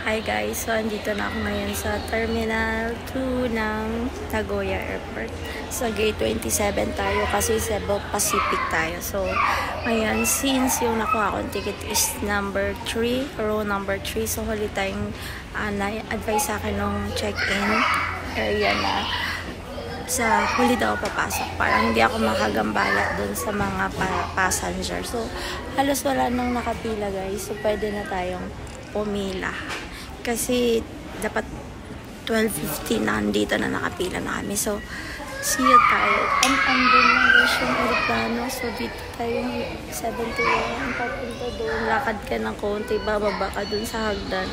Hi guys, so andito na ako ngayon sa Terminal 2 ng Nagoya Airport. Sa Gate 27 tayo kasi Cebu Pacific tayo. So, ngayon, since yung nakuha akong ticket is number 3, row number 3, so huli tayong na-advise sa akin nung check-in area na sa huli daw papasok. Parang hindi ako makagambala dun sa mga passenger. So, halos wala nang nakapila guys. So, pwede na tayong pumila. Kasi dapat 12:50 na dito na nakapila na kami. So, see you tayo. Andun na guys yung aeroplano. So, dito tayo 7:01. Papunta doon. Lakad ka ng konti. Bababa ka dun sa hagdan.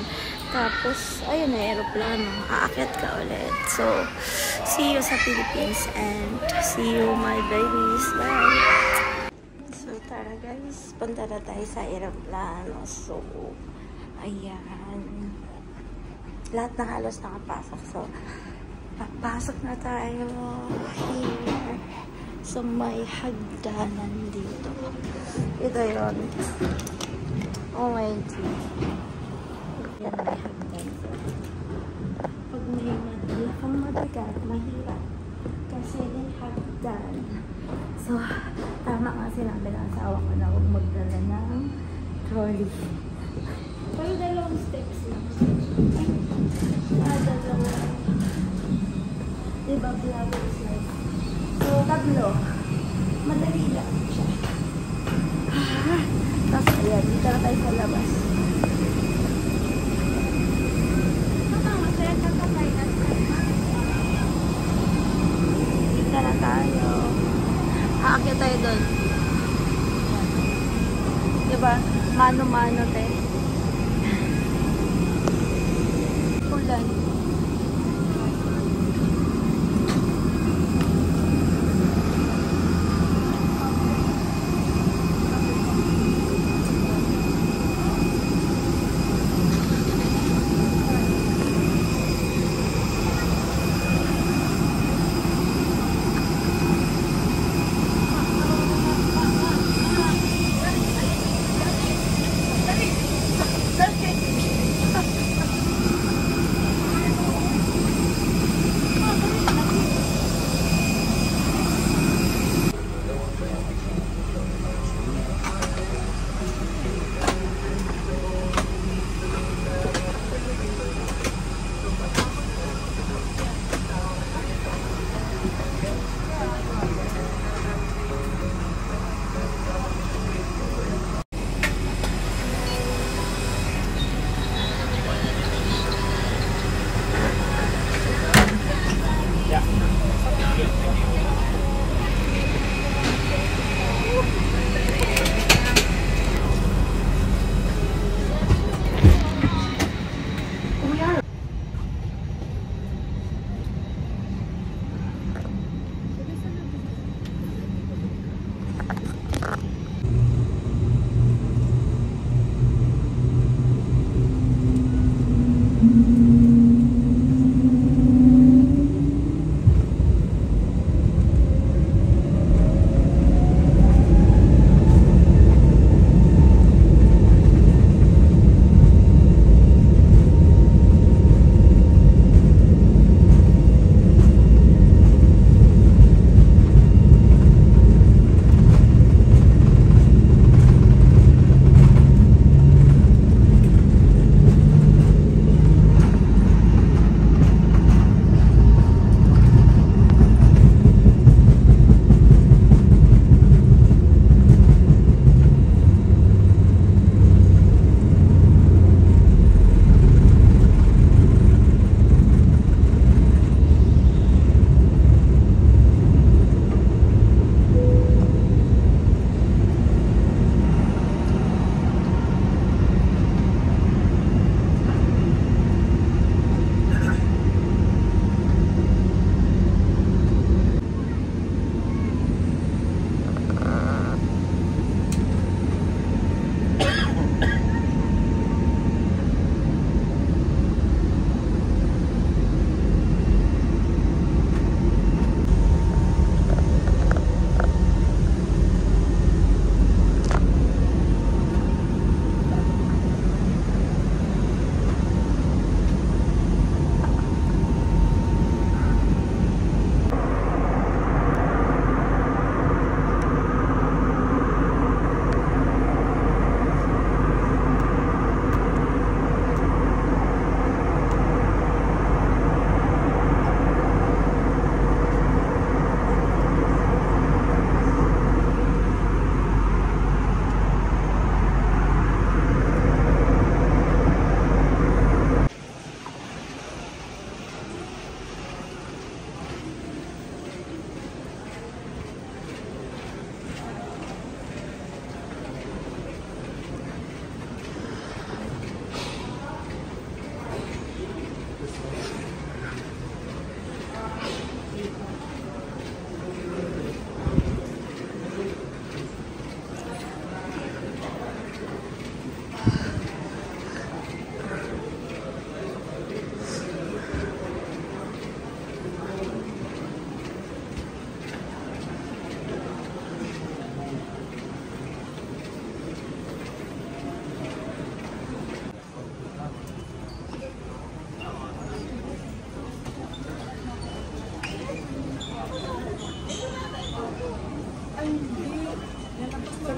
Tapos, ayun na aeroplano. Aakyat ka ulit. So, see you sa Philippines. And see you my babies. Bye! So, tara guys. Punta na tayo sa aeroplano. So, ayan. Lahat na halos nakapasok. So, papasok na tayo here. So, may hagdanan dito. Ito yun. Oh my God. Yan, may hagdan. Pag may malakang madagat, mahirap. Kasi may hagdan. So, tama nga sinabi ng asawa ko na huwag magdala ng trolley. Pero dalawang steps lang. Dalawang. Diba, vlogger slide. So, tatlo. Madali lang siya. Tapos, ayan. Dito na tayo sa labas. Dito na tayo. Aakyat tayo doon. Diba? Mano-mano tayo. Ulan.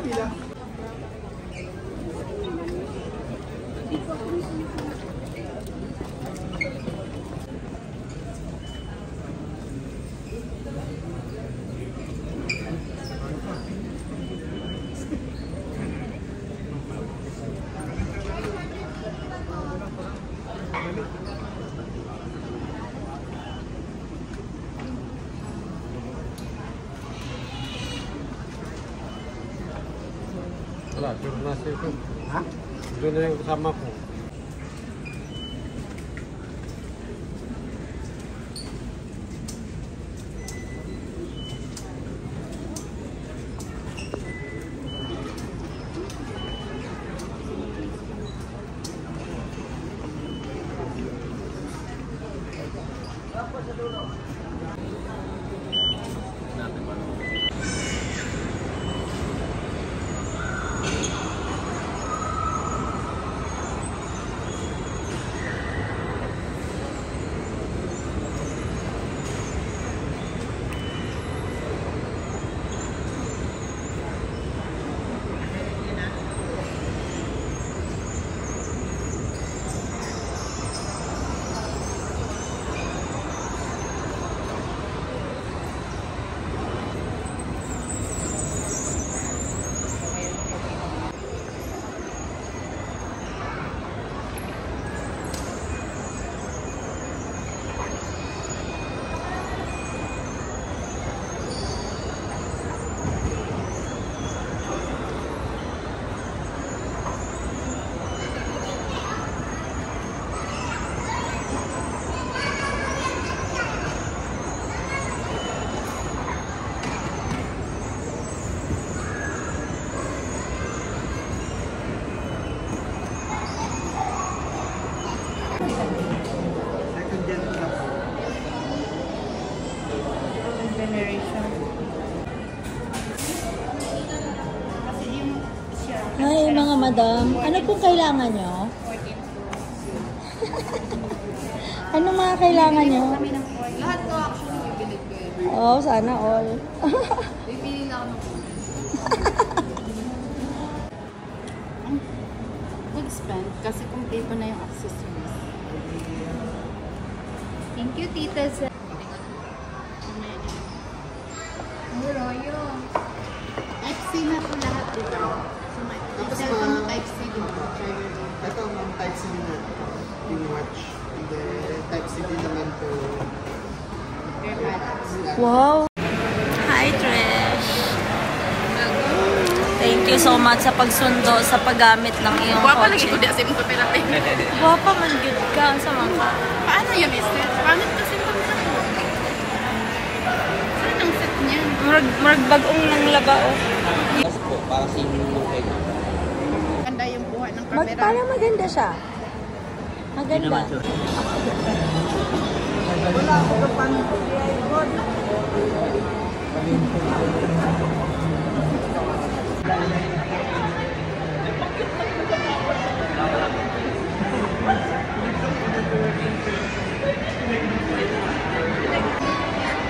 Wala, sure na siya ito. Ha? Doon na yung kasama ko. Hi mga madam, ano pong kailangan nyo? Ano mga kailangan nyo? Lahat ko actually yung binig ko eh. Oh, sana all. Bibili na ako ng good spend kasi kompleto na yung accessories. Thank you, Tita. Muroyo. Type-C na po lahat, diba? So, may cellphone mo Type-C, diba? Charger din. Ito, ma'am, Type-C din na yung watch. And then, Type-C din naman to AirPods. Wow! Hi, Trish! Thank you so much sa pagsundo, sa paggamit ng iyong Guwapa lagi kotse. ko di asim ko pera. Guwapa man good ka sa mga. Paano yung mister? Paano kasi ito? Saan ang set niya? Murag bagong nang laba, oh. Yes po, para sa inyo yung kayo. Ganda yung buha ng camera. Parang maganda siya. Maganda. Wala ako na paano po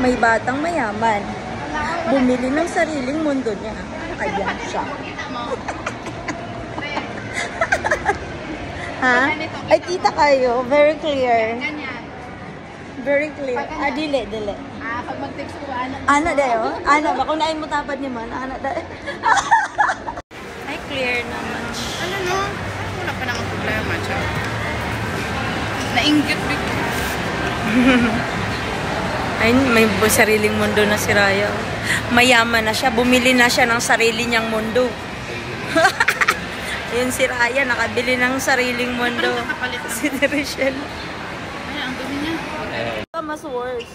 May batang mayaman. Bumili ng sariling mundo niya. Ayan siya. Ha? Ay, tita kayo. Very clear. Ganyan. Very clear. Ah, dili. Pag mag-text ko, ano? Ana dayo? Ana ba? Kung nain mo tapad ni man, ana dayo. Ay, clear naman. Ano no? Wala pa namang problema siya. Nainggit dito. Ay, may sariling mundo na si Raya. Mayaman na siya. Bumili na siya ng sarili niyang mundo. Yun si Raya, nakabili ng sariling mundo. Si Rachel. Ay, ang dumi niya. Mas worse.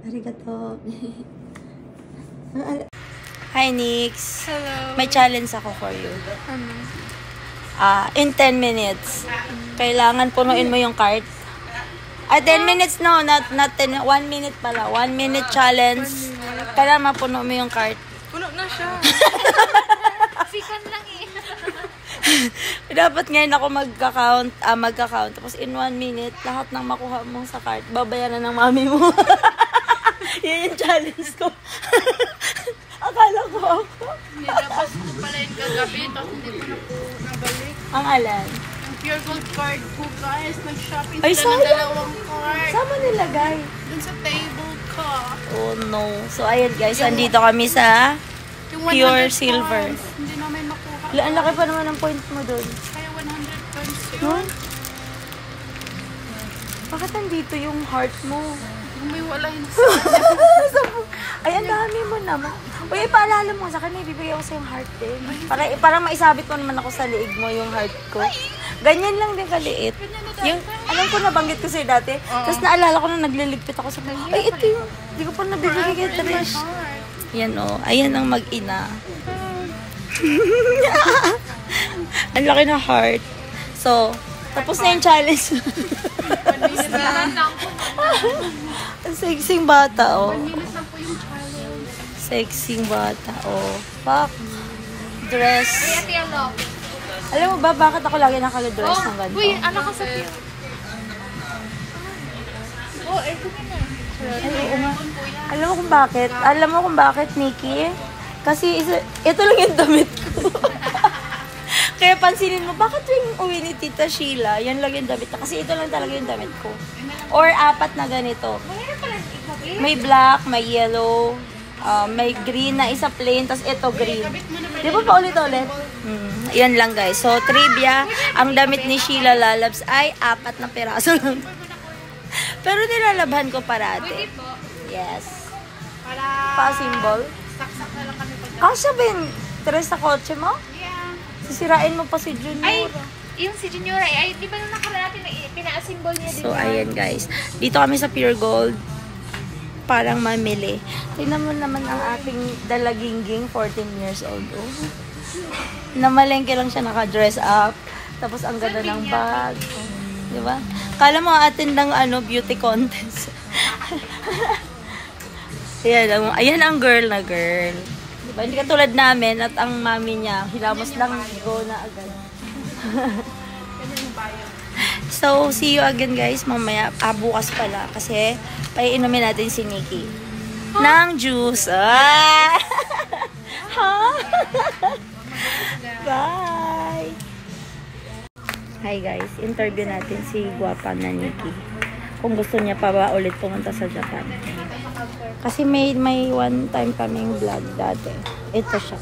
Arigato. Hi, Nix. Hello. May challenge ako for you. Ano? In 10 minutes, kailangan punuin mo yung cart. 10 minutes, no, not 10, 1 minute pala. 1 minute challenge. Kailangan mapuno mo yung cart. Puno na siya. Sikan lang eh. Dapat ngayon ako magka-count. Tapos in 1 minute, lahat ng makuha mo sa cart, babayaran ng mami mo. Yan yung challenge ko. Akala ko ako. Nilabas ko pala yung kagabi, tapos hindi ko na po nabalik. Ang alan. Yung Pure Gold card ko, guys. Nag-shopping Ay, sila ng sayang. dalawang card. Saan mo nilagay? Dun sa table ko. Oh no. So ayan guys, andito kami sa Yung Pure 100 silver. points, hindi namin makuha. Ang laki pa naman ng point mo doon. Kaya 100 points No? yun. Bakit nandito yung heart mo? Gumiwalay na Ay, ang dami mo naman. Uy, ipaalala mo sa kanya, ibibigay ako sa yung heart din. Parang maisabit mo naman ako sa liig mo yung heart ko. Ganyan lang din kaliit. Yung, alam ko, nabanggit ko sa'yo dati. Tapos naalala ko na nagliligpit ako sa kanya. Ay, ito yung, hindi ko pa nabibigay kay Trish. Yan o, ayan ang mag-ina. Ang laki na heart. So, tapos na yung challenge. Ang sexing bata, oh. Sexing bata, oh. Fuck. Dress. Alam mo ba, bakit ako lagi nakag-dress ng ganito? Uy, anak ka sa Pure. Oh, ito na. Ay, oo nga. Alam mo kung bakit? Alam mo kung bakit, Nikki? Kasi ito lang yung damit ko. Kaya pansinin mo, bakit yung uwi ni Tita Sheila, yan lang yung damit na. Kasi ito lang talaga yung damit ko. Or 4 na ganito. May black, may yellow, may green na isa plain, tas ito green. Di ba pa ulit-ulit? Yan lang guys. So, trivia, ang damit ni Sheila Lalabs ay 4 na piraso lang. Pero nilalabhan ko parate. Yes. Pa-symbol. Saksak na lang kami pag... Kasya ba yung tres sa kotse mo? Yeah. Sisirain mo pa si Junior. Ay, yung si Junior, ay di ba nung nakaraan natin pina-symbol niya din? So, ayan guys. Dito kami sa Pure Gold. Parang mamili. Tingnan mo naman ang aking dalagingging, 14 years old. Oh. Namalengke lang siya naka-dress up. Tapos ang ganda ng bag. Oh, di ba? Kala mo atin ng beauty contest. Ayan ang girl na girl. Diba? Hindi katulad namin at ang mami niya, hilamos lang, go na agad. So, see you again guys mamaya. Bukas pala kasi paiinumin natin si Nikki ng juice. Bye! Hi guys, interview natin si Guwapa na Nikki. Kung gusto niya pa ba ulit pumunta sa Japan. Kasi may one time kaming vlog dati. Ito siya.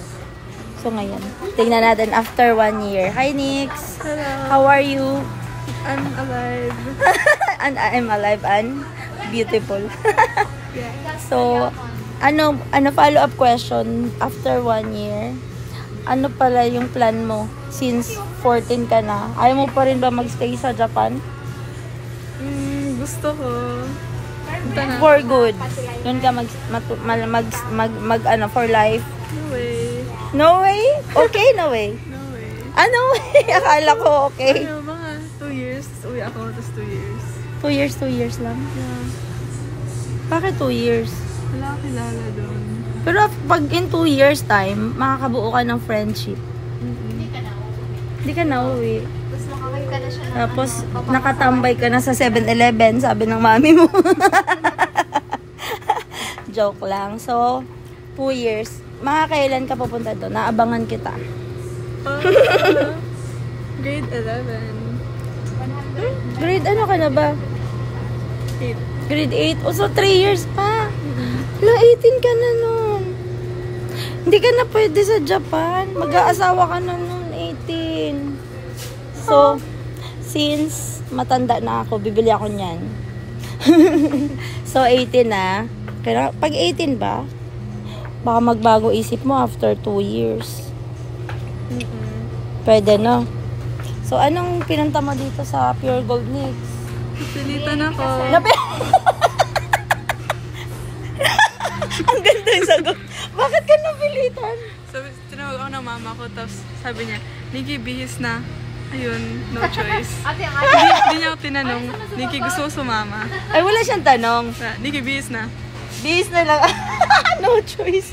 So ngayon, tingnan natin after 1 year. Hi Nix! Hello. How are you? I'm alive. And I'm alive and beautiful. Yeah. So, ano follow-up question after 1 year? Ano pala yung plan mo since 14 ka na? Ayaw mo pa rin ba magstay sa Japan? Gusto ko. For good. Doon ka for life. No way. No way? Okay, no way. No way. No way? Akala ko okay. Ano, mga 2 years. Uwi ako, tapos 2 years. 2 years lang. Yeah. Bakit 2 years? Wala akong kilala doon. Pero pag in 2 years time, makakabuo ka ng friendship. Hindi ka na uwi. Tapos makakain ka na siya ng Tapos, nakatambay ka na sa 7-Eleven, sabi ng mami mo. Joke lang. So, 2 years. Kailan ka pupunta doon? Naabangan kita. Grade 11. Grade ano ka na ba? 8. Grade 8? O, so 3 years pa. Wala, 18 ka na nun. Hindi ka na pwede sa Japan. Mag-aasawa ka na nun, 18. So, since matanda na ako, bibili ako niyan. So, 18 na. Kaya, pag 18 ba, baka magbago isip mo after 2 years. Pwede na. So, anong pinunta mo dito sa Pure Gold Nix? Ang ganda yung sagot. Bakit ka napilitan? Sabi, tinawag ako ng mama ko, tapos sabi niya, Nikki, bihis na. Ayun, no choice. Hindi niya ako tinanong, Nikki, gusto ko sumama. Ay, wala siyang tanong. Nikki, bihis na. Bihis na lang. No choice.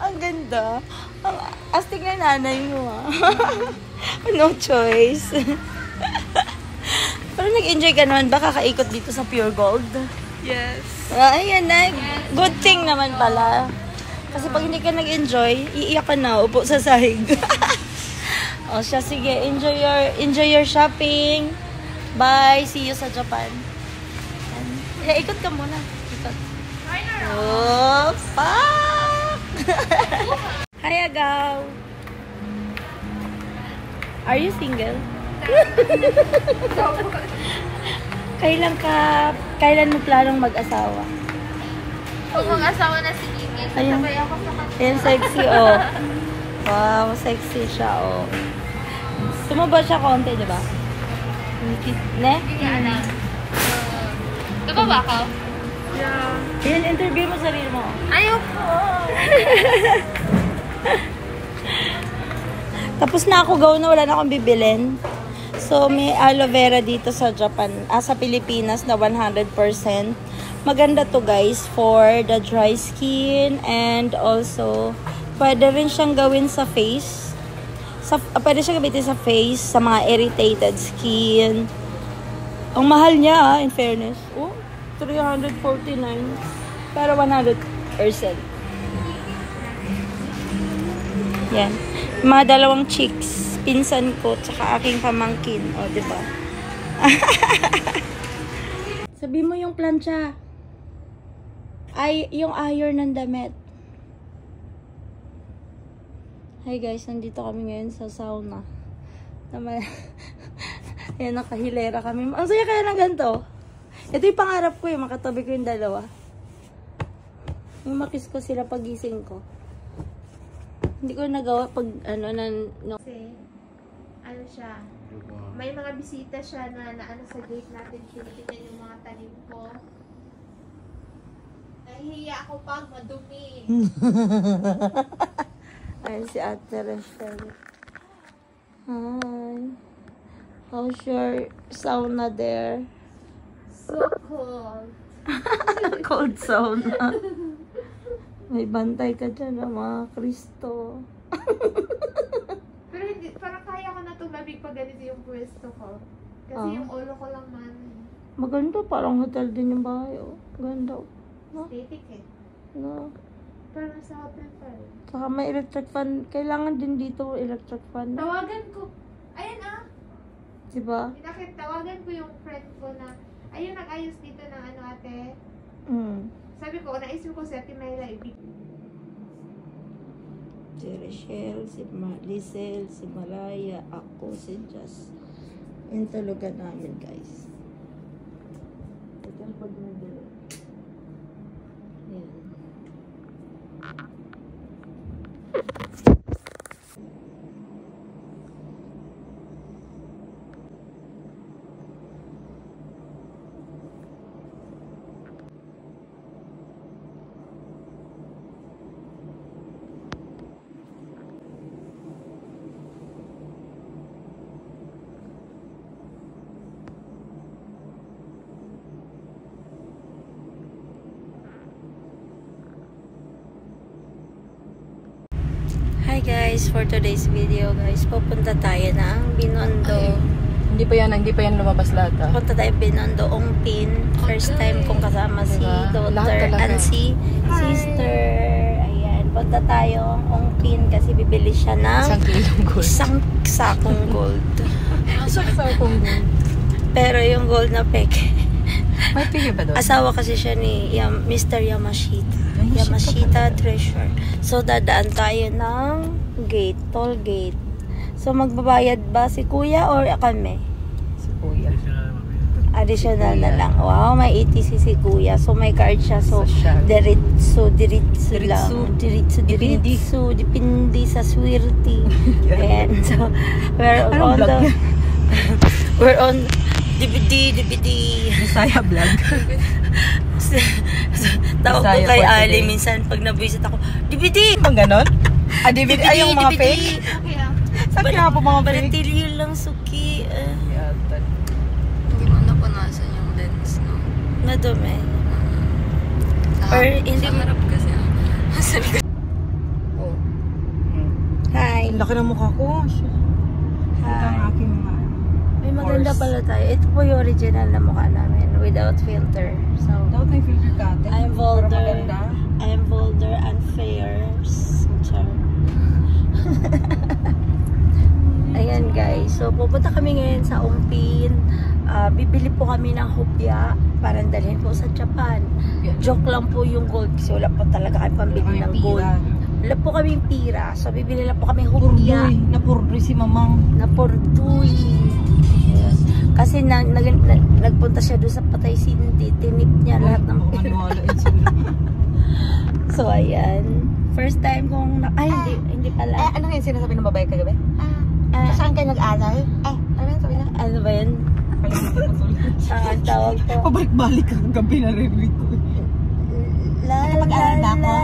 Ang ganda. Ang astig na nanay mo, ah. No choice. Pero nag-enjoy ka naman ba kakaikot dito sa Pure Gold? Yes. Ayan na. Good thing naman pala. Kasi pag hindi ka nag-enjoy, iiyak ka na, upo sa sahig. O siya, sige, enjoy your shopping. Bye, see you sa Japan. Ikot ka muna. Ikot. Oh, fuck! Hi, Agaw. Are you single? Kailan mo planong mag-asawa? Kung mag-asawa na si Nikki, sabay ako sa kanya. Ayan, sexy, oh. Wow, sexy siya, oh. Sumaba siya konti, di ba? Ne? Hindi niya alam. Diba ba ako? Yeah. Ayan, interview mo sarili mo. Ayoko. Tapos na ako gawin na wala na akong bibilin. So, may aloe vera dito sa Japan, sa Pilipinas na 100%. Maganda to guys for the dry skin and also pwede rin siyang gawin sa face. Pwede siyang gamitin sa face, sa mga irritated skin. Ang mahal niya in fairness. Oh, 349. Pero 100%. Yan. Mga dalawang chicks. Pinsan ko, tsaka aking pamangkin. O, diba? Sabi mo yung plancha. Ay, yung iron ng damit. Hi guys, nandito kami ngayon sa sauna. Ayan, nakahilera kami. Ang saya kaya ng ganito. Ito yung pangarap ko makatabi ko yung dalawa. Yung makis ko sila pagising ko. Hindi ko nagawa pag no. Kasi, ano siya, may mga bisita siya na ano sa gate natin, tinitingnan yung mga tanim ko. Nahihiya ako pag madumi. Ayun si Ate Rachel. Hi. How's your sauna there? So cold. Cold sauna. May bantay ka dyan ng mga Kristo. Pero hindi, parang kaya ko na tumabig pag ganito yung pwesto ko. Kasi yung ulo ko lang man. Maganda, parang hotel din yung bahay. Oh. Ganda. No? Static eh. No. Pero nasa hotel pa rin. Saka may electric fan. Kailangan din dito electric fan. Tawagan ko. Ayan ah. Diba? Tawagan ko yung friend ko na, ayun, nag-ayos dito ng ano ate. Sabi ko, naisip ko si Ate Myla ibig. Si Rachel, si Lizelle, si Malaya, ako, si Jess. Yung tulugan namin, guys. Ito pag nagdala. Ayan. Hi guys, for today's video guys, pupunta tayo ng Binondo. Hindi pa yan lumabas lahat ah. Pupunta tayo Binondo, Ongpin. First time kong kasama si daughter and si sister. Ayan, punta tayo Ongpin kasi bibili siya ng isang sakong gold. Isang sakong gold. Pero yung gold na peke. May peke ba doon? Asawa kasi siya ni Mr. Yamashita. Yamashita Treasure. So, dadaan tayo ng gate, toll gate. So, magbabayad ba si kuya or kami? Si kuya. Additional na lang. Wow, may ETC si kuya. So, may card siya. So, diritso lang. Diritso. Dipindi sa swerte. And so, we're on DVD. Saya vlog. Tawag ko Bisaya kay for Ali today. minsan pag nabuisit ako, DVD! Bang ganon? DVD, ay yung mga fake? Okay lang. Saan kaya po mga fake? Baratilyo lang, suki. Hindi mo napunasan yung lens, no? Nadumi. Or hindi mo... harap kasi. Oh. Hi. Ang laki ng mukha ko. Ito ang Hi. aking mga... May maganda Horse. pala tayo. Ito po yung original na mukha namin without filter. So, Dapat may filter ka ate. I'm Para Volder. maganda. I'm Volder and Fairs. Char. Ayan guys. So, pupunta kami ngayon sa Ongpin. Bibili po kami ng hopya para dalhin po sa Japan. Joke lang po yung gold kasi wala po talaga kami pambili ng gold. Wala po kaming pira. So, bibili lang po kami hopya. Napurdoy si mamang. Na portuy. Ayan. Kasi nagpunta siya doon sa Patay Cindy. Tinip niya lahat ng pira. So, ayan. First time kong... Ay, hindi pala. Ano yung sinasabi ng babae kagabi? Saan kayo nag-aral? Ano yung sabi na? Ano ba yun? Ang tawag ko. Pabalik-balik ang gabi na rinig ko. Nakapag-aral na ako?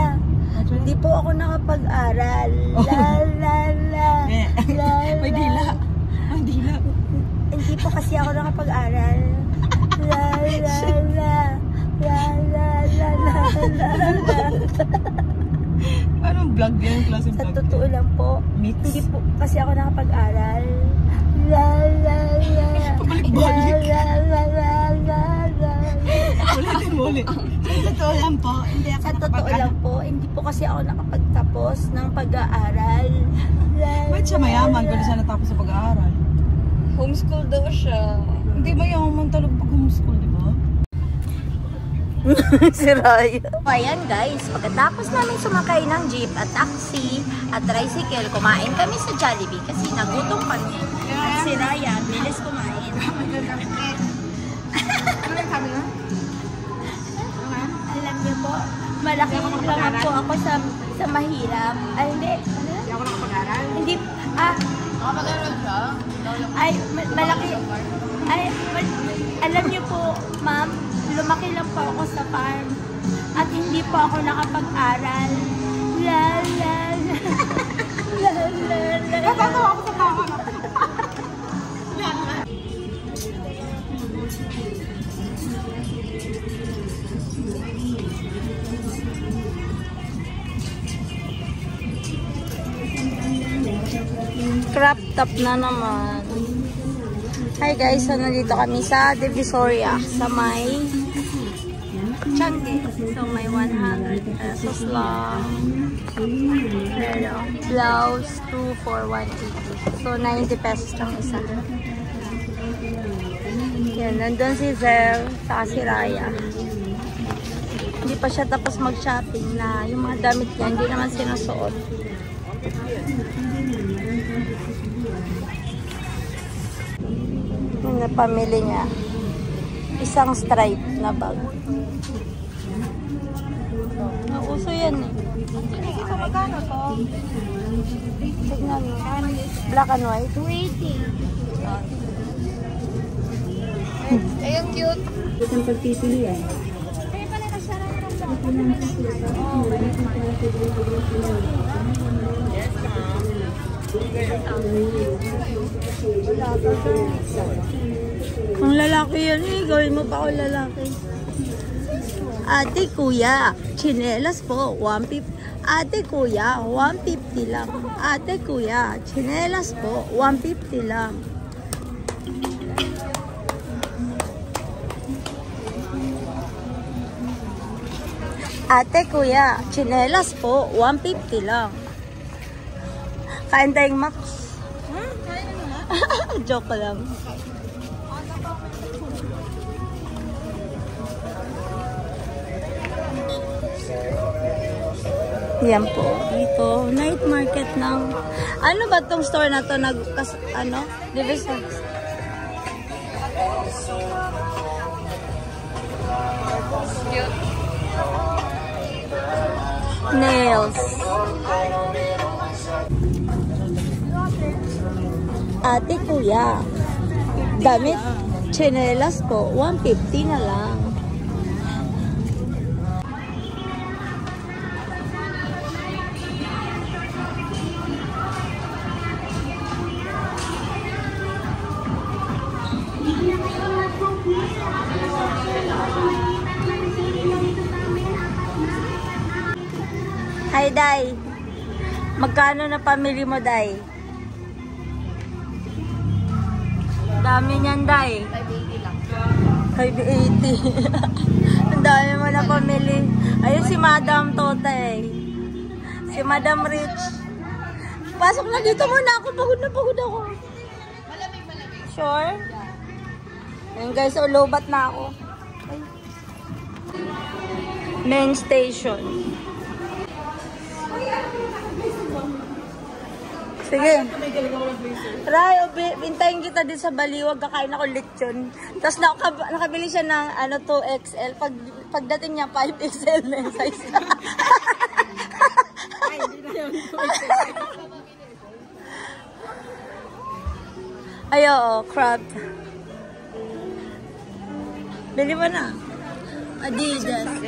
Hindi po ako nakapag-aral. May dila. May dila. Hindi po kasi ako nakapag-aral. Anong vlog yan? Klase Sa vlog? totoo lang po, Mix? hindi po kasi ako nakapag-aral. Pabalik-balik. Ulitin mo ulit. Sa totoo lang po, hindi ako Sa totoo lang po, hindi po kasi ako nakapagtapos ng pag-aaral. Ba't siya mayaman kung di siya natapos sa pag-aaral? Homeschool daw siya. Hindi mayaman talaga pag homeschool, di ba? Si Raya. Ayan guys, pagkatapos namin sumakay ng jeep at taxi at tricycle, kumain kami sa Jollibee kasi nagutom kami. At si Raya, bilis kumain. Alam niyo po, malaki lang po ako sa mahirap. Ay, hindi. Hindi ako nakapag-aral? Hindi. Nakapag-aral siya? Ay, malaki. Ay, alam niyo po, ma'am, lumaki lang po ako sa farm at hindi po ako nakapag-aral. La la la. La la la. Natatawa ako sa tawa. Crop top na naman. Hi guys, so nandito kami sa Divisoria sa may Changi. So may 100 pesos lang. Pero blouse 2 for 180. So 90 pesos lang isa. Yan, nandun si Zel sa si Raya. Hindi pa siya tapos mag-shopping na yung mga damit niya hindi naman sinusuot. Yung napamili niya, isang stripe na bag. Nauso yan eh. Ito magkano to? Tignan mo. Black and white. 280. Ayun, cute. Isang pagpipilian. Kaya pala na siya lang ng Ang lalaki yan eh. Gawin mo pa ako lalaki. Ate kuya, chinelas po, 150. Ate kuya, 150 lang. Ate kuya, chinelas po, 150 lang. Ate kuya, chinelas po, 150 lang. Kain tayong Max. Joke lang. Yan po. Dito, night market ng... Ano ba tong store na to? Ano? Division. Nails. Ate kuya, damit, chinelas po, 150 na lang. Day. Magkano na pamili mo, Day? Dami niyan, Day. 580 lang. 580. Ang dami mo na pamili. Ayun si Madam Tote. Si Madam Rich. Pasok na dito muna ako. Pagod na pagod ako. Malamig. Sure? Ayun guys, lobat na ako. Ay. Main station. Sige. Ray, bintayin kita din sa Baliwag. Kakain ako lechon. Tapos nakabili siya ng 2XL. Pagdating niya, 5XL na yung size na. Ay, hindi na yun. Ay, oo, crab. Bili mo na. Adidas.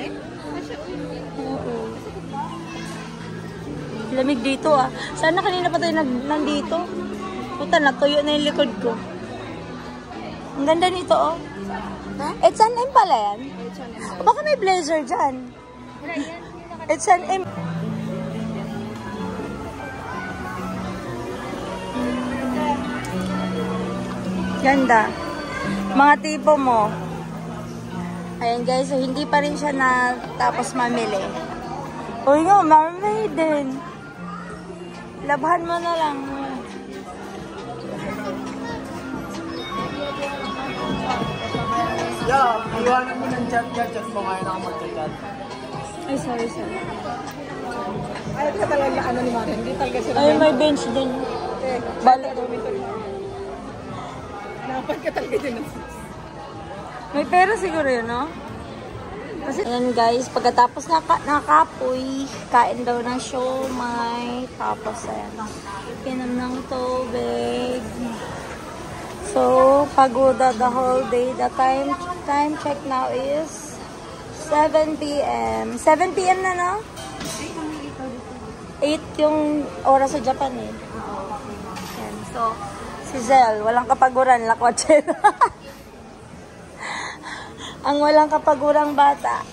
Oo. Lamig dito ah. Sana kanina pa tayo nandito. Puta, natuyo na yung likod ko. Ang ganda nito oh. H&M pala yan? O baka may blazer dyan? H&M. Ganda. Mga tipo mo. Ayan guys, so hindi pa rin siya na tapos mamili. Uy nga, mermaid din. Labhan mo na lang. Iwanan mo ng chat mo ngayon ako mag-chat. Ay, sorry. Ayaw ka talaga ano ni Maren. Hindi talaga sila. Ay, may bench din. Balik. Dapat ka talaga din. May pera siguro yun, no? Kasi, ayan guys, pagkatapos nakapoy, kain daw ng siomay, tapos ayan, inom ng tubig. So, pagoda the whole day. The time check now is 7 p.m. 7 p.m. na, no? 8 yung oras sa Japan eh. Ayan, so, si Zel, walang kapaguran, lakwatsin. Ang walang kapagurang bata.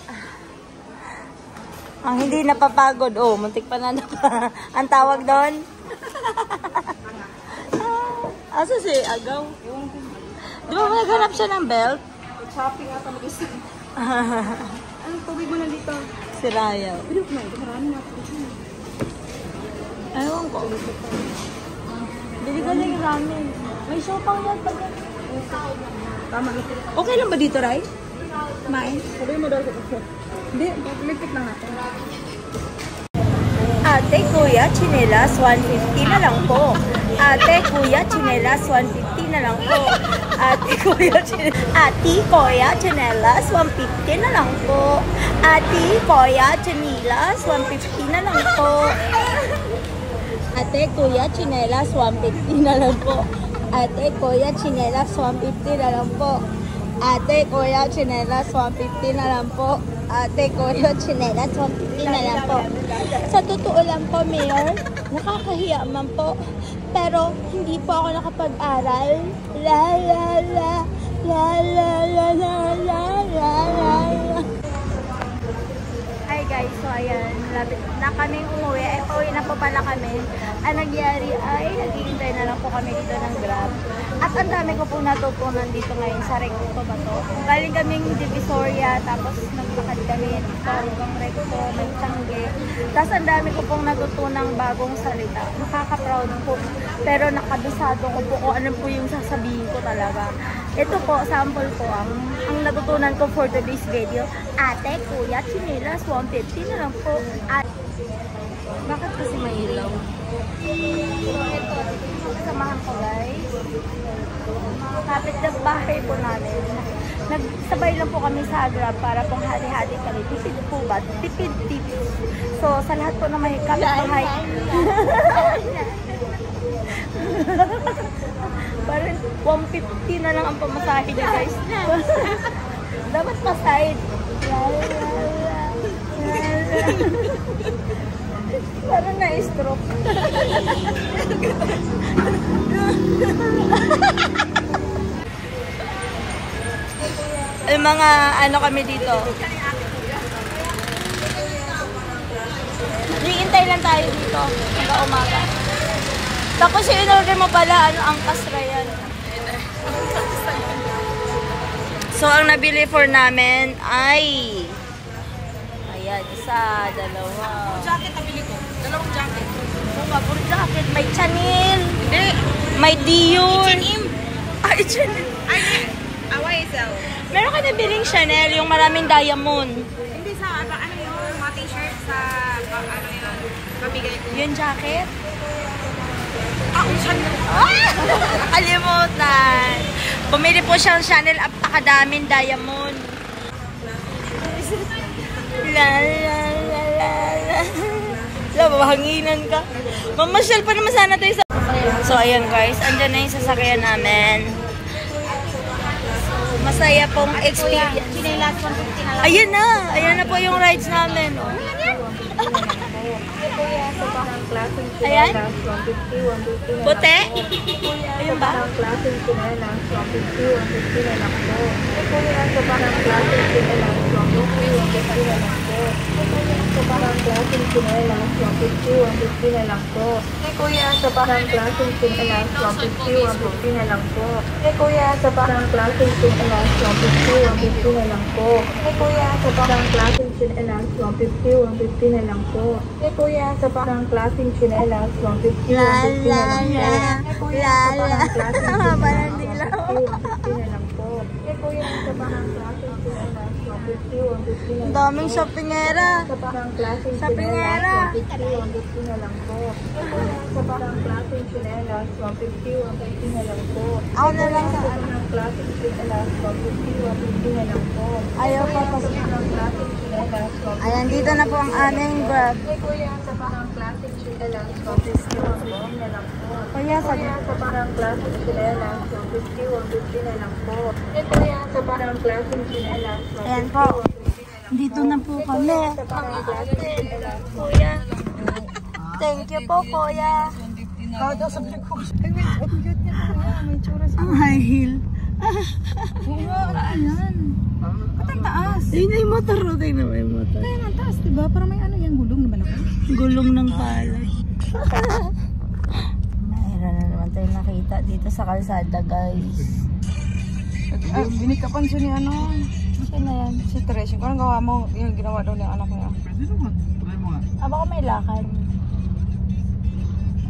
Ang hindi napapagod. Oh, muntik pa na ang tawag doon. Asa si Agaw? Di ba naghanap siya ng belt? Shopping ata mag-isip. Anong tubig mo na dito? Si Raya. Pero kumain, marami nga dito. Ewan ko. Bili ka lang ramen. May sopang yan pag... Tama. Okay lang ba dito, Ray? Kumain? Sabi mo daw sa kasi. Hindi, pag-lipit lang natin. Ate, kuya, chinelas, 150 na lang po. Ate, kuya, chinelas, 150 na lang po. Ate, kuya, chinelas, 150 na lang po. Ate, kuya, chinelas, 150 na lang po. Ate, kuya, chinelas, 150 na lang po. Ate, kuya, chinelas, 150 na lang po. Ate, kuya, chinelas, 150 na lang po. Ate, kuya, chinelas, 150 na lang po. Sa totoo lang po, Mayor, nakakahiya man po. Pero, hindi po ako nakapag-aral. La, la, la, la, la, la, la, la, la, la. Hi guys, so ayan, lapit na kaming umuwi. Pauwi na po pala kami. Ang nangyari ay, naghihintay na lang po kami dito ng Grab. At ang dami ko po natutunan dito ngayon sa Recto ba to? Galing kaming Divisoria, tapos naglakad kami dito hanggang Recto, nagtangge. Tapos ang dami ko pong natutunang bagong salita. Nakaka-proud po. Pero nakabisado ko po kung ano po yung sasabihin ko talaga. Ito po, sample po ang natutunan ko for today's video. Ate, kuya, chinelas, 150 na lang po. Bakit kasi may ilaw? So, ito, kasamahan ko guys. Mga kapit na bahay po namin. Nagsabay lang po kami sa Grab para pong hati-hati kami. Tipid po ba? Tipid. So, sa lahat po na may kapit bahay. Parang 150 na lang ang pamasahe niya guys. Dapat pa side. Parang na-stroke. Yung mga ano kami dito. Hintay lang tayo dito hanggang umaga. Tapos yung in-order mo pala, ano, angkas rayan. So, ang nabili for namin ay... Ayan, isa, dalawa. Jacket nabili ko. Dalawang jacket. Oo nga, puro jacket. May Chanel. Hindi. May Dior. H&M. Ah, H&M. Ay, away sell. Meron ka nabiling Chanel, yung maraming diamond. Hindi sa, ano yung mga t-shirt sa, ano yun, mabigay ko. Yung jacket. Chanel. Nakalimutan. Bumili po siyang Chanel, apakadaming diamond. La la la la la. La, mahanginan ka. Mamasyal pa naman sana tayo sa... So, ayan guys, andyan na yung sasakyan namin. Masaya pong experience. Ayan na po yung rides namin. Oh. Ayan. Puti? Ayun ba? Kuya, sa parang klaseng chinelas, 150, 150 na lang po. Kuya, sa parang klaseng chinelas, 150, 150 na lang po. Kuya, sa parang klaseng chinelas, 150, 150 na lang po. Kuya, sa parang klaseng chinelas, 150, 150 na lang po. Kuya, sa parang klaseng chinelas, 150 na lang po. Kuya, sa parang klaseng chinelas, 150, 150 na lang po. Ang daming shoppingera. Sa parang klaseng Shoppingera. 150 na lang po. Sa parang klaseng chinelas, 150, 150 na lang po. Ako na lang Sa sa... parang klaseng chinelas, 150, 150 na lang po. Ayaw pa Sa parang klaseng chinelas, 150. Ayan, dito na po ang aming grab. Kuya, sa parang klaseng chinelas, 150, 150 na lang po. Kuya, Kuya, sa parang klaseng chinelas, 150, 150 na lang po. Kuya, sa parang klaseng chinelas, 150, 150 na lang po. Ayan po. Dito na po kami. Sa parang klaseng chinelas, Kuya. Thank you po, kuya. Kada sa balik ko. Ay, wait, ang cute niya kuya. May tsura sa... Ang high heel. Oo, ano yan? Ba't ang taas? Ayun na yung motor. Tingnan mo yung motor. Ay, ang taas, diba? Parang may ano yan, gulong na malaki. Gulong ng palad. Mayroon na naman tayo nakita dito sa kalsada, guys. Binikapan siya ni ano. Sino yan? Si Teres. Yung parang gawa mo, yung ginawa daw ng anak niya. Pwede naman. Try mo nga. Baka may lakad.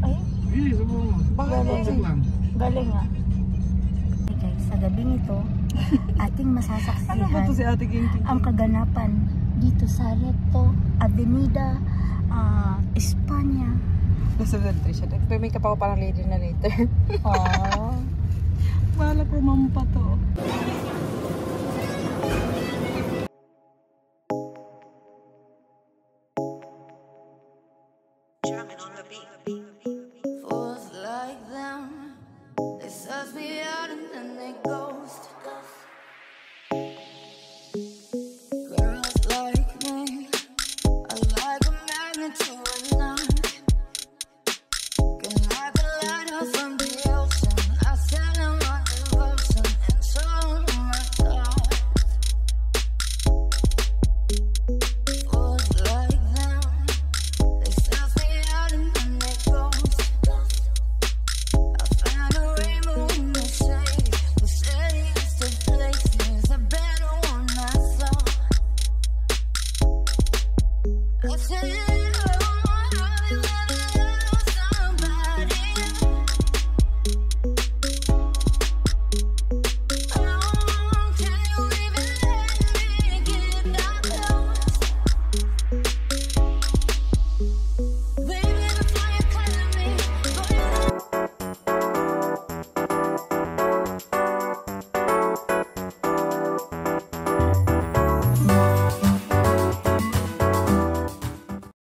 Ay, Hindi, subukan mo. Galing. lang. galing nga. Hey guys, sa gabing ito, ating Ano ba to si masasaksihan Ate Ginting? ang kaganapan dito sa Recto, Avenida, Espanya. Gusto na Tricia. May ka pa ako parang lady na later. Aww. Wala ko mampa to. Drumming on the beat.